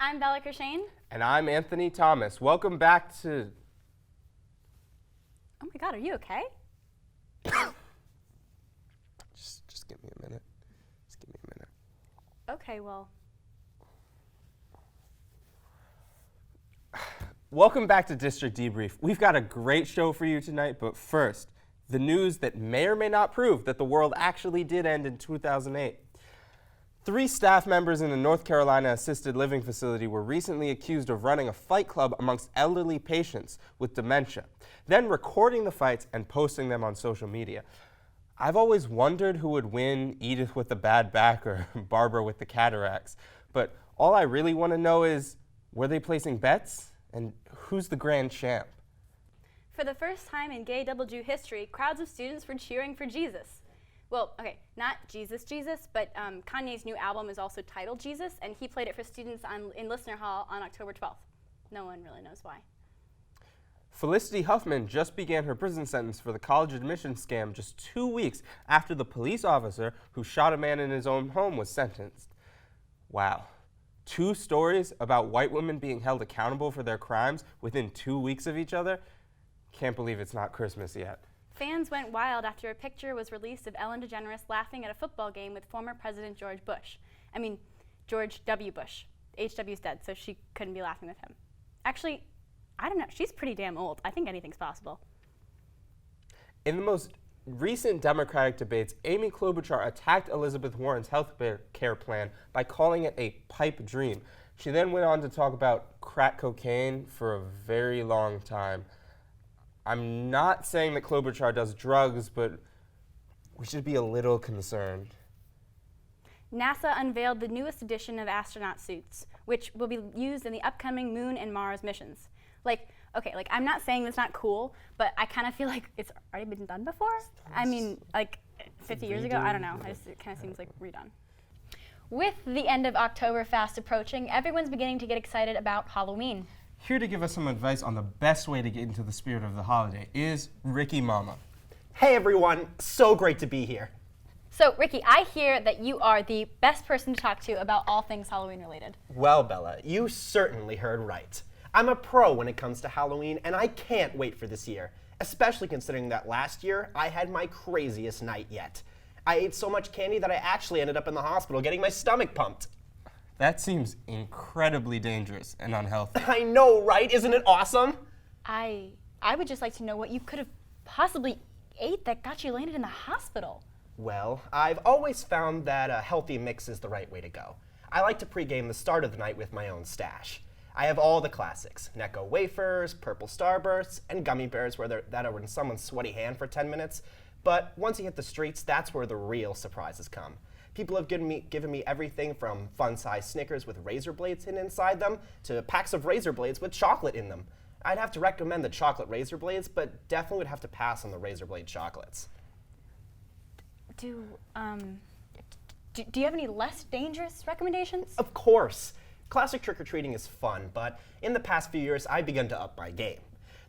I'm Bella Kershane. And I'm Anthony Thomas. Welcome back to... Oh my God, are you okay? Just give me a minute. Just give me a minute. Okay, well. Welcome back to District Debrief. We've got a great show for you tonight, but first, the news that may or may not prove that the world actually did end in 2008. 3 staff members in a North Carolina assisted living facility were recently accused of running a fight club amongst elderly patients with dementia, then recording the fights and posting them on social media. I've always wondered who would win, Edith with the bad back or Barbara with the cataracts, but all I really want to know is, were they placing bets? And who's the grand champ? For the first time in gay double Jew history, crowds of students were cheering for Jesus. Well, okay, not Jesus, but Kanye's new album is also titled Jesus, and he played it for students in Listener Hall on October 12th. No one really knows why. Felicity Huffman just began her prison sentence for the college admissions scam just 2 weeks after the police officer who shot a man in his own home was sentenced. Wow. 2 stories about white women being held accountable for their crimes within 2 weeks of each other? Can't believe it's not Christmas yet. Fans went wild after a picture was released of Ellen DeGeneres laughing at a football game with former President George W. Bush. HW's dead, so she couldn't be laughing with him. Actually, I don't know. She's pretty damn old. I think anything's possible. In the most recent Democratic debates, Amy Klobuchar attacked Elizabeth Warren's health care plan by calling it a pipe dream. She then went on to talk about crack cocaine for a very long time. I'm not saying that Klobuchar does drugs, but we should be a little concerned. NASA unveiled the newest edition of astronaut suits, which will be used in the upcoming Moon and Mars missions. I'm not saying that's not cool, but I kind of feel like it's already been done before. I mean, 50 years ago? I don't know. It kind of seems like redone. With the end of October fast approaching, everyone's beginning to get excited about Halloween. Here to give us some advice on the best way to get into the spirit of the holiday is Ricky Mama. Hey everyone, so great to be here. So Ricky, I hear that you are the best person to talk to about all things Halloween related. Well, Bella, you certainly heard right. I'm a pro when it comes to Halloween, and I can't wait for this year, especially considering that last year I had my craziest night yet. I ate so much candy that I actually ended up in the hospital getting my stomach pumped. That seems incredibly dangerous and unhealthy. I know, right? Isn't it awesome? I would just like to know what you could have possibly ate that got you landed in the hospital. Well, I've always found that a healthy mix is the right way to go. I like to pregame the start of the night with my own stash. I have all the classics: Necco wafers, purple starbursts, and gummy bears that are in someone's sweaty hand for 10 minutes. But once you hit the streets, that's where the real surprises come. People have given me everything from fun-sized Snickers with razor blades hidden inside them to packs of razor blades with chocolate in them. I'd have to recommend the chocolate razor blades, but definitely would have to pass on the razor blade chocolates. Do you have any less dangerous recommendations? Of course. Classic trick-or-treating is fun, but in the past few years, I've begun to up my game.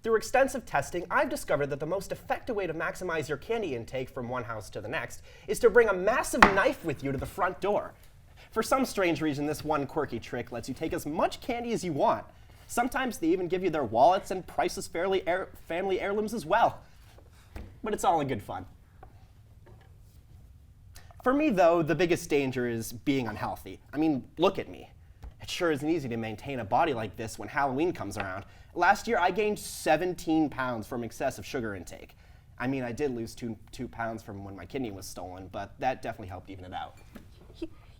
Through extensive testing, I've discovered that the most effective way to maximize your candy intake from one house to the next is to bring a massive knife with you to the front door. For some strange reason, this one quirky trick lets you take as much candy as you want. Sometimes they even give you their wallets and priceless family heirlooms as well. But it's all in good fun. For me, though, the biggest danger is being unhealthy. I mean, look at me. It sure isn't easy to maintain a body like this when Halloween comes around. Last year, I gained 17 pounds from excessive sugar intake. I mean, I did lose two pounds from when my kidney was stolen, but that definitely helped even it out.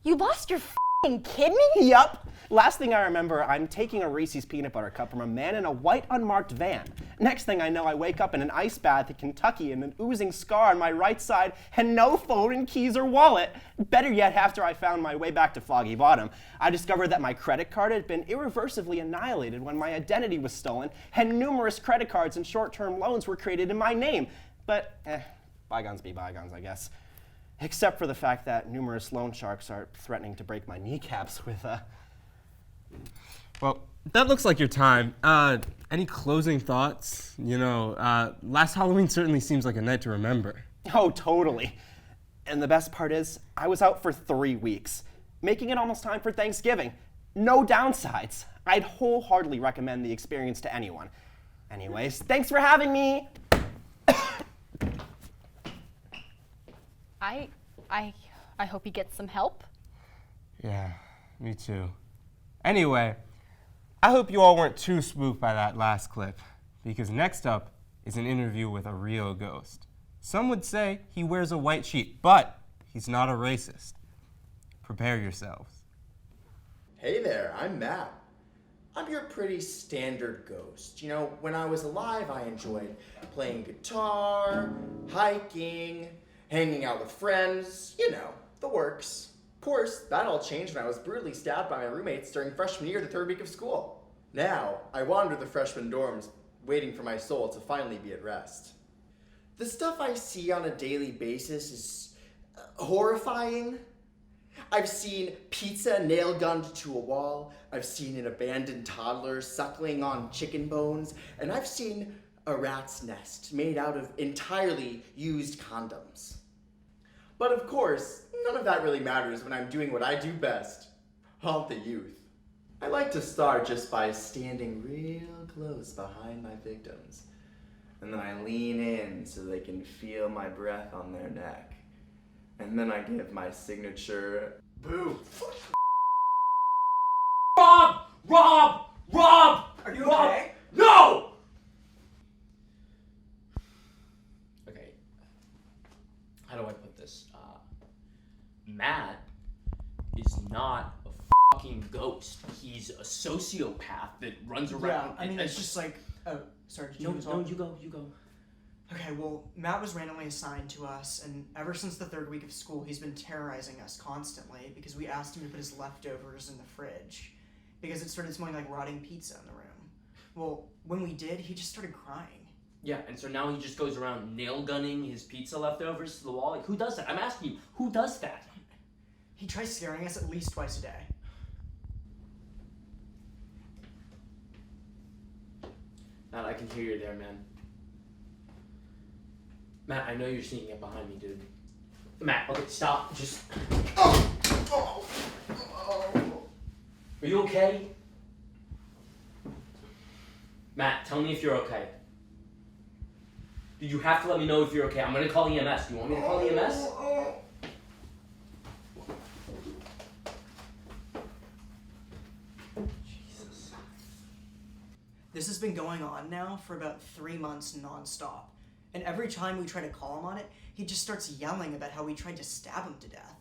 You lost your f***ing kidney? Yup. Last thing I remember, I'm taking a Reese's peanut butter cup from a man in a white unmarked van. Next thing I know, I wake up in an ice bath in Kentucky and an oozing scar on my right side and no phone and keys or wallet. Better yet, after I found my way back to Foggy Bottom, I discovered that my credit card had been irreversibly annihilated when my identity was stolen and numerous credit cards and short-term loans were created in my name. But, bygones be bygones, I guess. Except for the fact that numerous loan sharks are threatening to break my kneecaps with Well, that looks like your time. Any closing thoughts? Last Halloween certainly seems like a night to remember. Oh, totally. And the best part is, I was out for 3 weeks, making it almost time for Thanksgiving. no downsides. I'd wholeheartedly recommend the experience to anyone. Anyways, thanks for having me. I hope he gets some help. Yeah, me too. Anyway, I hope you all weren't too spooked by that last clip, because next up is an interview with a real ghost. Some would say he wears a white sheet, but he's not a racist. Prepare yourselves. Hey there, I'm Matt. I'm your pretty standard ghost. You know, when I was alive, I enjoyed playing guitar, hiking, hanging out with friends, you know, the works. Of course, that all changed when I was brutally stabbed by my roommates during freshman year, the third week of school. Now, I wander the freshman dorms, waiting for my soul to finally be at rest. The stuff I see on a daily basis is horrifying. I've seen pizza nail-gunned to a wall, I've seen an abandoned toddler suckling on chicken bones, and I've seen a rat's nest made out of entirely used condoms. But of course, none of that really matters when I'm doing what I do best, haunt the youth. I like to start just by standing real close behind my victims, and then I lean in so they can feel my breath on their neck. And then I give my signature boo. Rob! Rob! Rob! Are you Rob! okay? No! Okay. How do I put this? Matt is not a fucking ghost. He's a sociopath that runs around. Yeah, I mean, it's just like, oh, sorry, did you want to talk? you go. Okay, well, Matt was randomly assigned to us, and ever since the third week of school, he's been terrorizing us constantly because we asked him to put his leftovers in the fridge because it started smelling like rotting pizza in the room. Well, when we did, he just started crying. Yeah, and so now he just goes around nail gunning his pizza leftovers to the wall. Like, who does that? I'm asking you, who does that? He tries scaring us at least twice a day. Matt, I can hear you there, man. Matt, I know you're sneaking up behind me, dude. Matt, okay, stop. Just. Are you okay? Matt, tell me if you're okay. You have to let me know if you're okay. I'm gonna call EMS. Do you want me to call EMS? Jesus. This has been going on now for about 3 months nonstop. And every time we try to call him on it, he just starts yelling about how we tried to stab him to death.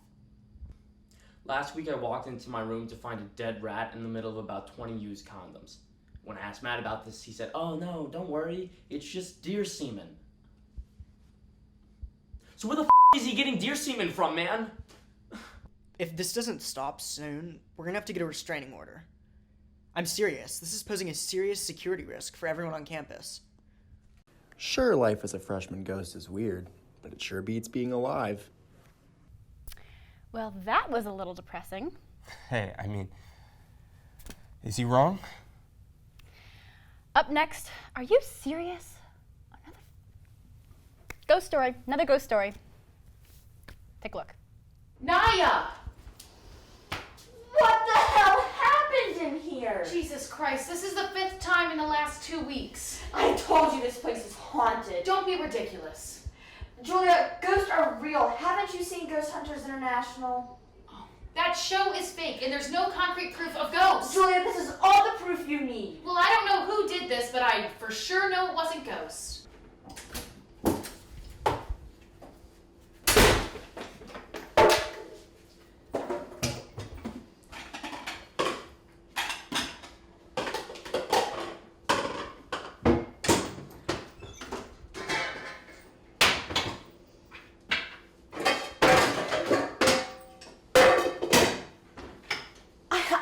Last week I walked into my room to find a dead rat in the middle of about 20 used condoms. When I asked Matt about this, he said, "Oh no, don't worry, it's just deer semen." So where the is he getting deer semen from, man? If this doesn't stop soon, we're gonna have to get a restraining order. I'm serious. This is posing a serious security risk for everyone on campus. Sure, life as a freshman ghost is weird, but it sure beats being alive. Well, that was a little depressing. Hey, I mean, is he wrong? Up next, are you serious? Another ghost story. Take a look. Naya! What the hell happened in here? Jesus Christ, this is the 5th time in the last 2 weeks. I told you this place is haunted. Don't be ridiculous. Julia, ghosts are real. Haven't you seen Ghost Hunters International? That show is fake and there's no concrete proof of ghosts. Julia, this is all the proof you need. Well, I don't know who did this, but I for sure know it wasn't ghosts.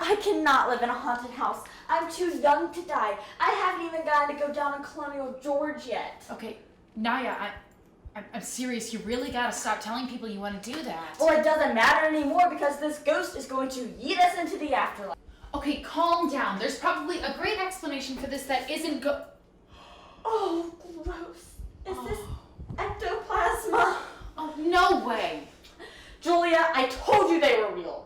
I cannot live in a haunted house. I'm too young to die. I haven't even gotten to go down on Colonial George yet. Okay, Naya, I'm serious. You really gotta stop telling people you want to do that. Well, it doesn't matter anymore because this ghost is going to yeet us into the afterlife. Okay, calm down. There's probably a great explanation for this that isn't Oh, gross. Is this ectoplasma? Oh, no way. Julia, I told you they were real.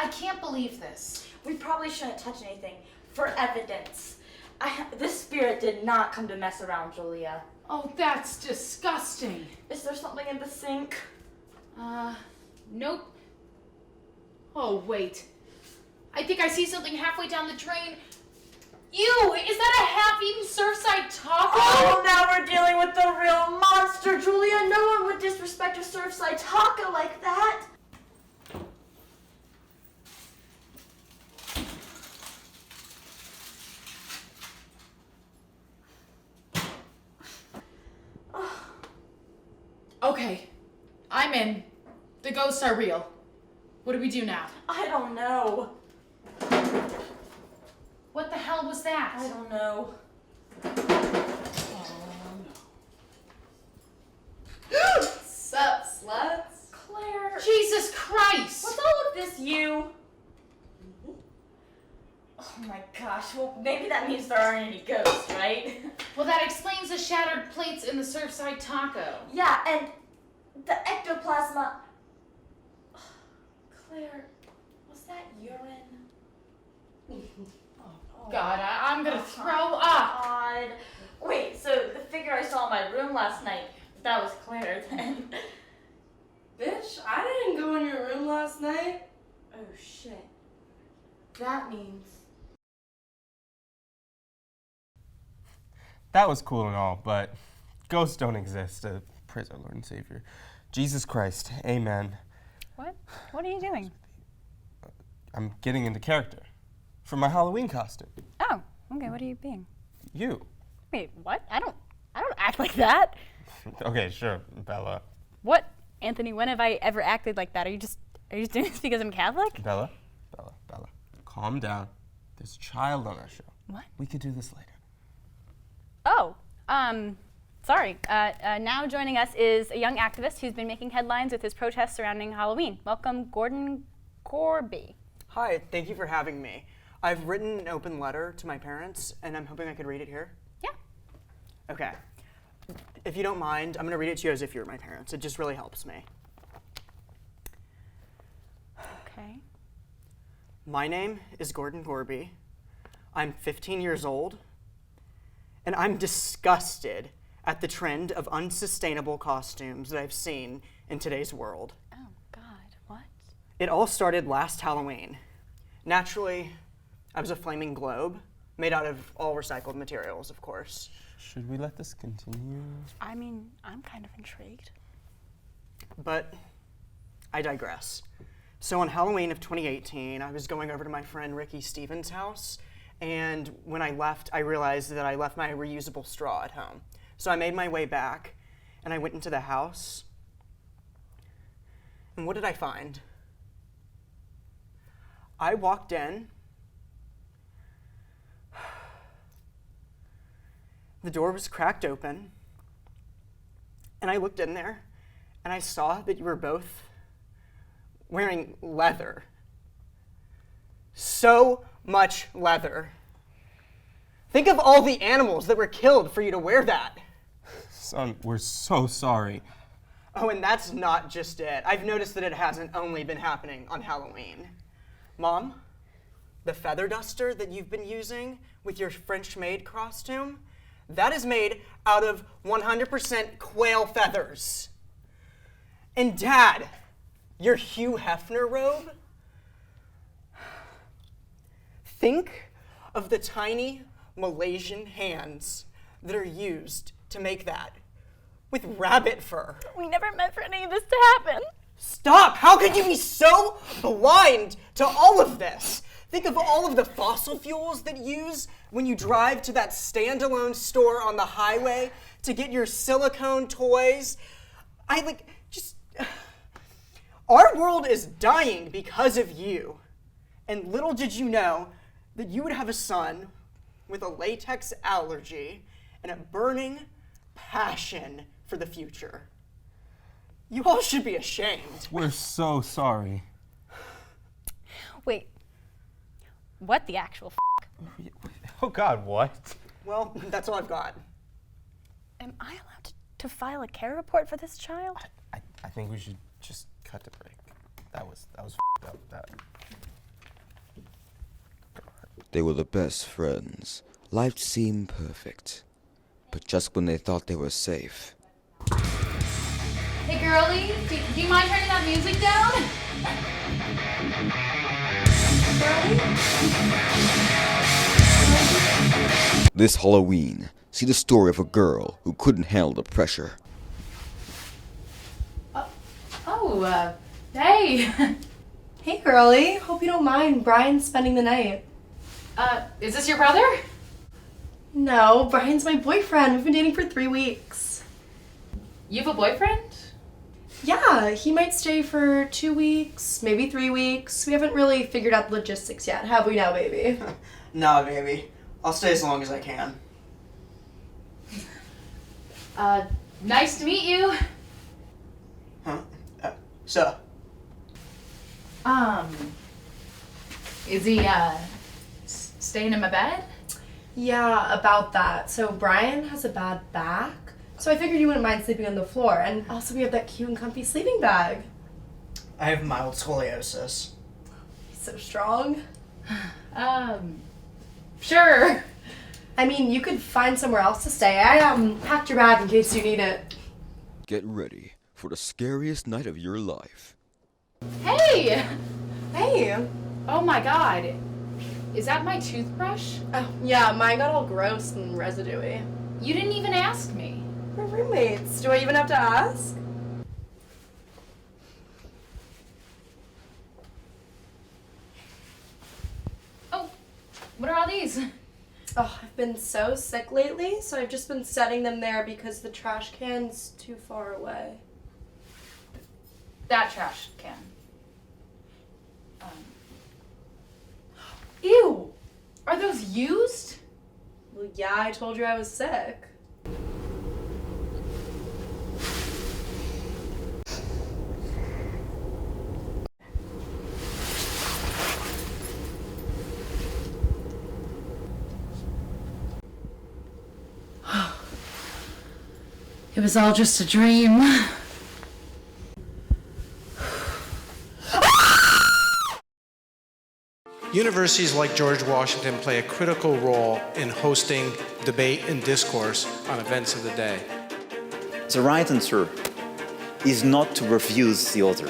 I can't believe this. We probably shouldn't touch anything for evidence. This spirit did not come to mess around, Julia. Oh, that's disgusting. Is there something in the sink? Nope. Oh, wait. I think I see something halfway down the drain. Ew, is that a half-eaten Surfside taco? Oh, now we're dealing with the real monster, Julia. No one would disrespect a Surfside taco like that. Okay, I'm in. The ghosts are real. What do we do now? I don't know. What the hell was that? I don't know. Sup, sluts? Claire. Jesus Christ! Was all of this you? Oh my gosh, well maybe that means there aren't any ghosts, right? Well, that explains the shattered plates in the Surfside taco. Yeah, and the ectoplasma. Claire, was that urine? God, I'm gonna throw up. God. Wait, so the figure I saw in my room last night, that was Claire then. Bitch, I didn't go in your room last night. Oh shit. That means. That was cool and all, but ghosts don't exist. Praise our Lord and Savior. Jesus Christ, amen. What? What are you doing? I'm getting into character for my Halloween costume. Oh, okay. What are you being? You. Wait, what? I don't act like that. Okay, sure, Bella. What, Anthony? When have I ever acted like that? Are you just doing this because I'm Catholic? Bella. Calm down. There's a child on our show. What? We could do this later. Oh, sorry. Now joining us is a young activist who's been making headlines with his protests surrounding Halloween. Welcome, Gordon Corby. Hi, thank you for having me. I've written an open letter to my parents, and I'm hoping I could read it here. Yeah. Okay. If you don't mind, I'm going to read it to you as if you're my parents. It just really helps me. Okay. My name is Gordon Corby. I'm 15 years old, and I'm disgusted at the trend of unsustainable costumes that I've seen in today's world. Oh, God, what? It all started last Halloween. Naturally, I was a flaming globe, made out of all recycled materials, of course. Should we let this continue? I mean, I'm kind of intrigued. But I digress. So on Halloween of 2018, I was going over to my friend Ricky Stevens' house, and when I left, I realized that I left my reusable straw at home. So I made my way back, and I went into the house, and what did I find? I walked in. The door was cracked open, and I looked in there, and I saw that you were both wearing leather. So much leather. Think of all the animals that were killed for you to wear that. Son, we're so sorry. Oh, and that's not just it. I've noticed that it hasn't only been happening on Halloween. Mom, the feather duster that you've been using with your French maid costume, that is made out of 100% quail feathers. And Dad, your Hugh Hefner robe? Think of the tiny Malaysian hands that are used to make that with rabbit fur. We never meant for any of this to happen. Stop! How could you be so blind to all of this? Think of all of the fossil fuels that you use when you drive to that standalone store on the highway to get your silicone toys. Our world is dying because of you. And little did you know that you would have a son with a latex allergy and a burning passion for the future. You all should be ashamed. We're so sorry. Wait. What the actual Oh God, what? Well, that's all I've got. Am I allowed to file a care report for this child? I think we should just cut the break. That was up. They were the best friends. Life seemed perfect. But just when they thought they were safe, Hey, girlie, do you mind turning that music down? this Halloween, see the story of a girl who couldn't handle the pressure. Hey. Hey, girlie. Hope you don't mind. Brian's spending the night. Is this your brother? No, Brian's my boyfriend. We've been dating for 3 weeks. You have a boyfriend? Yeah, he might stay for 2 weeks, maybe 3 weeks. We haven't really figured out the logistics yet, have we now, baby? Nah, baby. I'll stay as long as I can. Nice to meet you. Huh? So? Is he, staying in my bed? Yeah, about that. So Brian has a bad back, so I figured you wouldn't mind sleeping on the floor. And also we have that cute and comfy sleeping bag. I have mild scoliosis. He's so strong. Sure. I mean, you could find somewhere else to stay. I packed your bag in case you need it. Get ready for the scariest night of your life. Hey! Hey. Oh my god. Is that my toothbrush? Oh, yeah, mine got all gross and residuey. You didn't even ask me. We're roommates. Do I even have to ask? Oh, what are all these? Oh, I've been so sick lately, so I've just been setting them there because the trash can's too far away. That trash can. Ew! Are those used? Well, yeah, I told you I was sick. It was all just a dream. Universities like George Washington play a critical role in hosting debate and discourse on events of the day. The right answer is not to refuse the other.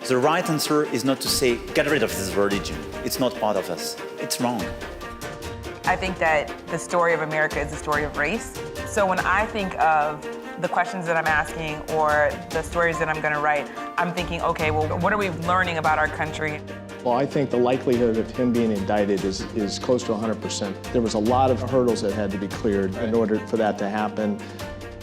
The right answer is not to say, get rid of this religion. It's not part of us. It's wrong. I think that the story of America is a story of race. So when I think of the questions that I'm asking or the stories that I'm going to write, I'm thinking, okay, well, what are we learning about our country? Well, I think the likelihood of him being indicted is close to 100%. There was a lot of hurdles that had to be cleared in order for that to happen.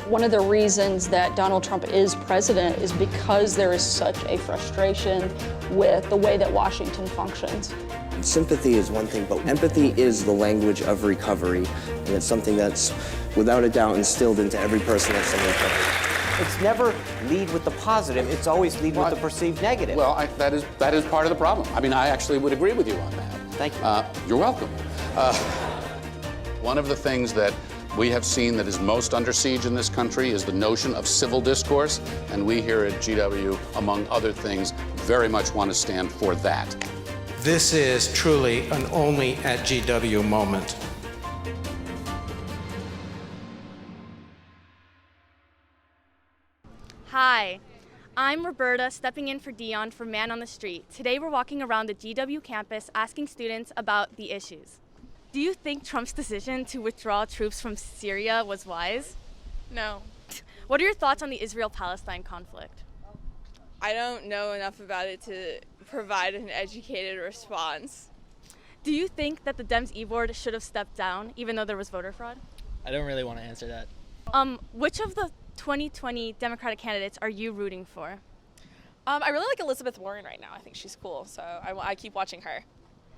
One of the reasons that Donald Trump is president is because there is such a frustration with the way that Washington functions. Sympathy is one thing, but empathy is the language of recovery, and it's something that's, without a doubt, instilled into every person that's in recovery. It's never lead with the positive, it's always lead with the perceived negative. Well, that is part of the problem. I mean, I actually would agree with you on that. Thank you. You're welcome. One of the things that we have seen that is most under siege in this country is the notion of civil discourse, and we here at GW, among other things, very much want to stand for that. This is truly an only at GW moment. Hi, I'm Roberta, stepping in for Dion for Man on the Street. Today we're walking around the GW campus asking students about the issues. Do you think Trump's decision to withdraw troops from Syria was wise? No. What are your thoughts on the Israel-Palestine conflict? I don't know enough about it to provide an educated response. Do you think that the Dems e-board should have stepped down even though there was voter fraud? I don't really want to answer that. Which of the 2020 Democratic candidates are you rooting for? I really like Elizabeth Warren right now. I think she's cool, so I keep watching her.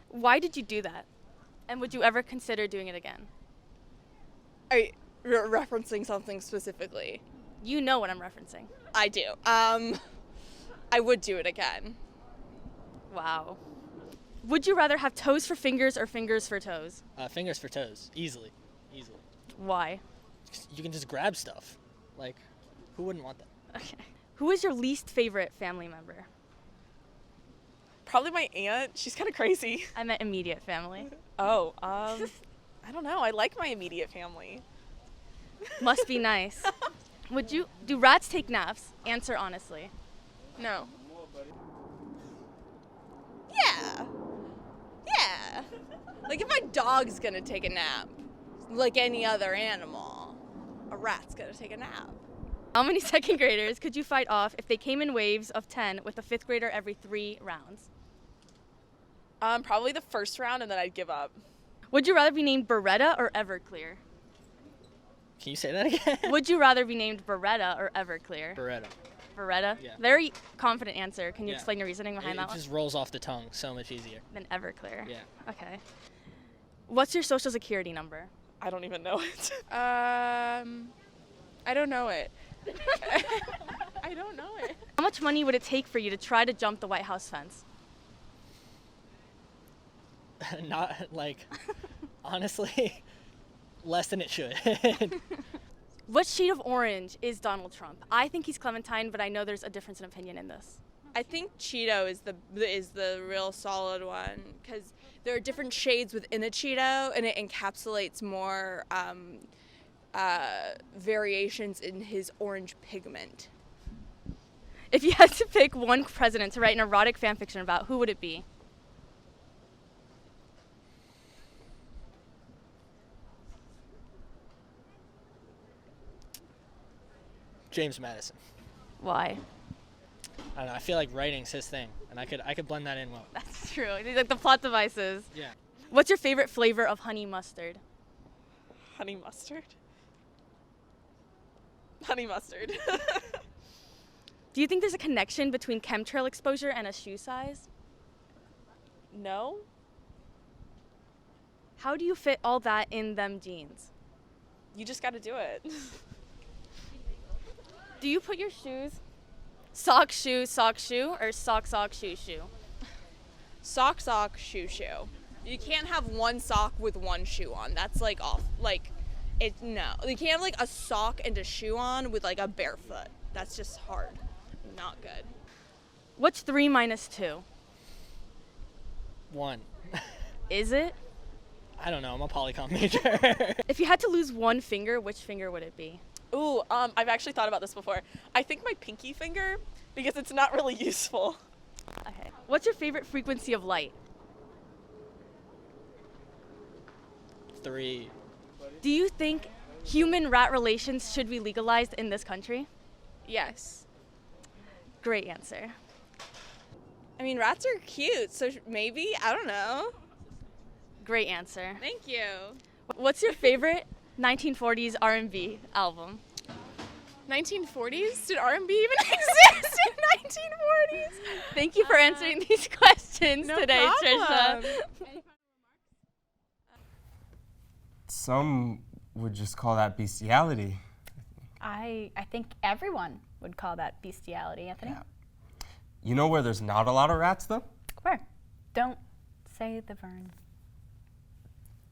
Why did you do that? And would you ever consider doing it again? Are you referencing something specifically? You know what I'm referencing. I do. I would do it again. Wow. Would you rather have toes for fingers or fingers for toes? Fingers for toes, easily. Why? You can just grab stuff. Like, who wouldn't want that? Okay. Who is your least favorite family member? Probably my aunt. She's kind of crazy. I meant immediate family. Oh, I don't know. I like my immediate family. Must be nice. Do rats take naps? Answer honestly. No. Yeah. Like if my dog's gonna take a nap, like any other animal, a rat's gonna take a nap. How many second graders could you fight off if they came in waves of 10 with a 5th grader every 3 rounds? Probably the first round, and then I'd give up. Would you rather be named Beretta or Everclear? Can you say that again? Would you rather be named Beretta or Everclear? Beretta. Beretta? Yeah. Very confident answer. Can you Yeah. explain your reasoning behind that It one? just rolls off the tongue so much easier. Than Everclear. Yeah. Okay. What's your social security number? I don't even know it. I don't know it. I don't know it. How much money would it take for you to try to jump the White House fence? Not like, honestly, less than it should. What shade of orange is Donald Trump? I think he's Clementine, but I know there's a difference in opinion in this. I think Cheeto is the real solid one because there are different shades within a Cheeto, and it encapsulates more variations in his orange pigment. If you had to pick one president to write an erotic fan fiction about, who would it be? James Madison. Why? I don't know. I feel like writing's his thing, and I could blend that in well. That's true. Like the plot devices. Yeah. What's your favorite flavor of honey mustard? Honey mustard? Honey mustard. Do you think there's a connection between chemtrail exposure and a shoe size? No. How do you fit all that in them jeans? You just got to do it. Do you put your shoes sock, shoe, or sock, shoe, shoe? Sock, shoe. You can't have one sock with one shoe on. That's like off. Like, no. You can't have like a sock and a shoe on with like a bare foot. That's just hard. Not good. What's 3 minus 2? 1. Is it? I don't know. I'm a polycom major. If you had to lose one finger, which finger would it be? Ooh, I've actually thought about this before. I think my pinky finger, because it's not really useful. Okay. What's your favorite frequency of light? 3. Do you think human-rat relations should be legalized in this country? Yes. Great answer. I mean, rats are cute, so maybe, I don't know. Great answer. Thank you. What's your favorite 1940s R&B album? 1940s? Did R&B even exist in 1940s? Thank you for answering these questions today, problem. Trisha. Some would just call that bestiality. I think everyone would call that bestiality, Anthony. Yeah. You know where there's not a lot of rats, though? Where? Don't say the Vern.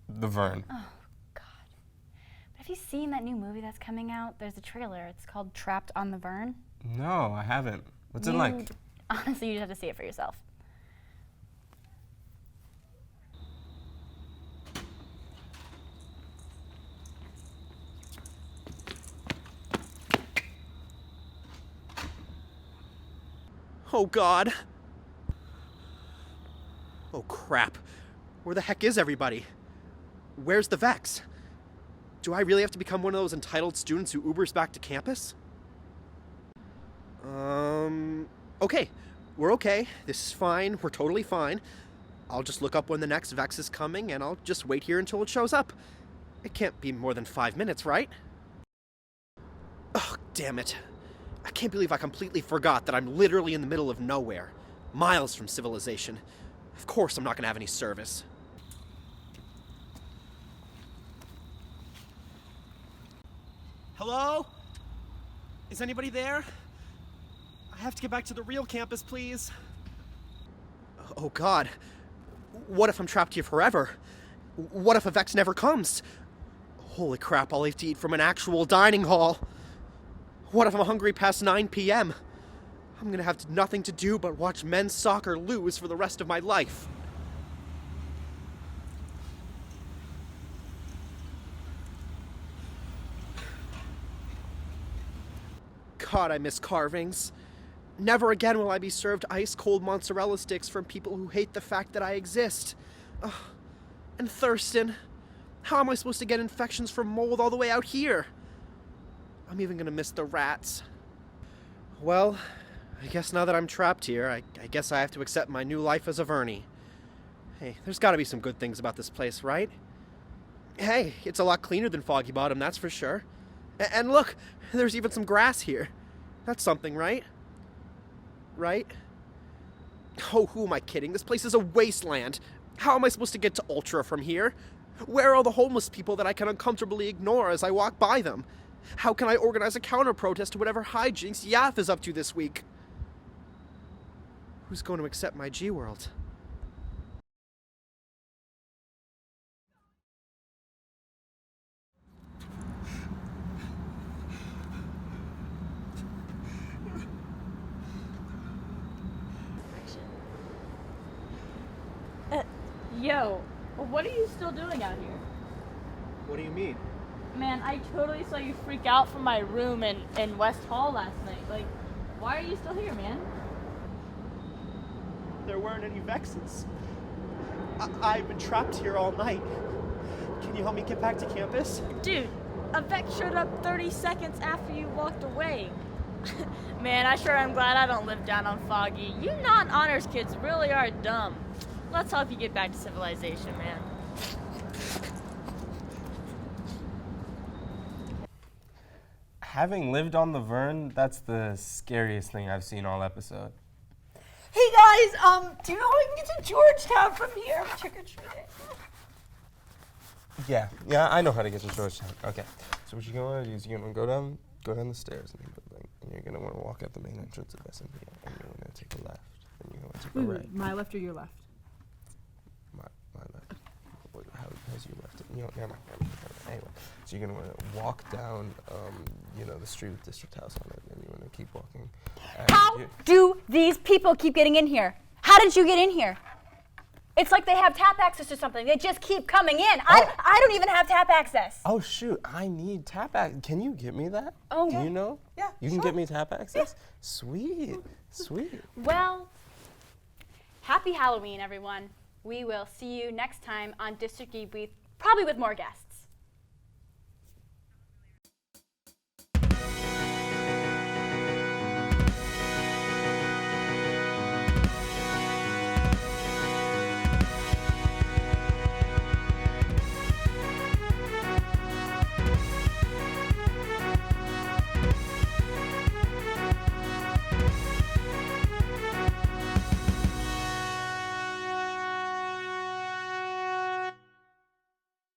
The Vern. Oh, God. But have you seen that new movie that's coming out? There's a trailer. It's called Trapped on the Vern. No, I haven't. What's it like? Honestly, you just have to see it for yourself. Oh, God. Oh, crap. Where the heck is everybody? Where's the Vex? Do I really have to become one of those entitled students who Ubers back to campus? Okay. We're okay. This is fine. We're totally fine. I'll just look up when the next Vex is coming, and I'll just wait here until it shows up. It can't be more than 5 minutes, right? Oh, damn it. I can't believe I completely forgot that I'm literally in the middle of nowhere, miles from civilization. Of course I'm not going to have any service. Hello? Is anybody there? I have to get back to the real campus, please. Oh, God. What if I'm trapped here forever? What if a Vex never comes? Holy crap, I'll have to eat from an actual dining hall. What if I'm hungry past 9 p.m.? I'm gonna have nothing to do but watch men's soccer lose for the rest of my life. God, I miss carvings. Never again will I be served ice-cold mozzarella sticks from people who hate the fact that I exist. Ugh. And Thurston. How am I supposed to get infections from mold all the way out here? I'm even gonna miss the rats. Well, I guess now that I'm trapped here, I guess I have to accept my new life as a Vernie. Hey, there's gotta be some good things about this place, right? Hey, it's a lot cleaner than Foggy Bottom, that's for sure. And look, there's even some grass here. That's something, right? Right? Oh, who am I kidding? This place is a wasteland. How am I supposed to get to Ultra from here? Where are all the homeless people that I can uncomfortably ignore as I walk by them? How can I organize a counter-protest to whatever hijinks Yaff is up to this week? Who's going to accept my G-World? Yo, what are you still doing out here? What do you mean? Man, I totally saw you freak out from my room in West Hall last night. Like, why are you still here, man? There weren't any Vexes. I've been trapped here all night. Can you help me get back to campus? Dude, a Vex showed up 30 seconds after you walked away. Man, I sure am glad I don't live down on Foggy. You non-honors kids really are dumb. Let's help you get back to civilization, man. Having lived on the Vern, that's the scariest thing I've seen all episode. Hey guys, do you know how we can get to Georgetown from here? Trick or treating. Yeah, I know how to get to Georgetown. Okay, so what you're gonna do is you're gonna go down the stairs in the building, and you're gonna want to walk out the main entrance of SMP, and you're gonna take a left, and you're gonna take a right. My left or your left? My left. How's your left? You know, never mind. Anyway, so you're gonna want to walk down, the street with District House on it, and you want to keep walking. How do these people keep getting in here? How did you get in here? It's like they have tap access or something. They just keep coming in. I don't even have tap access. Oh shoot, I need tap access. Can you get me that? Oh, do yeah. you know? Yeah, You can get me tap access? Yeah. Sweet. Well, happy Halloween, everyone. We will see you next time on District Debrief, probably with more guests.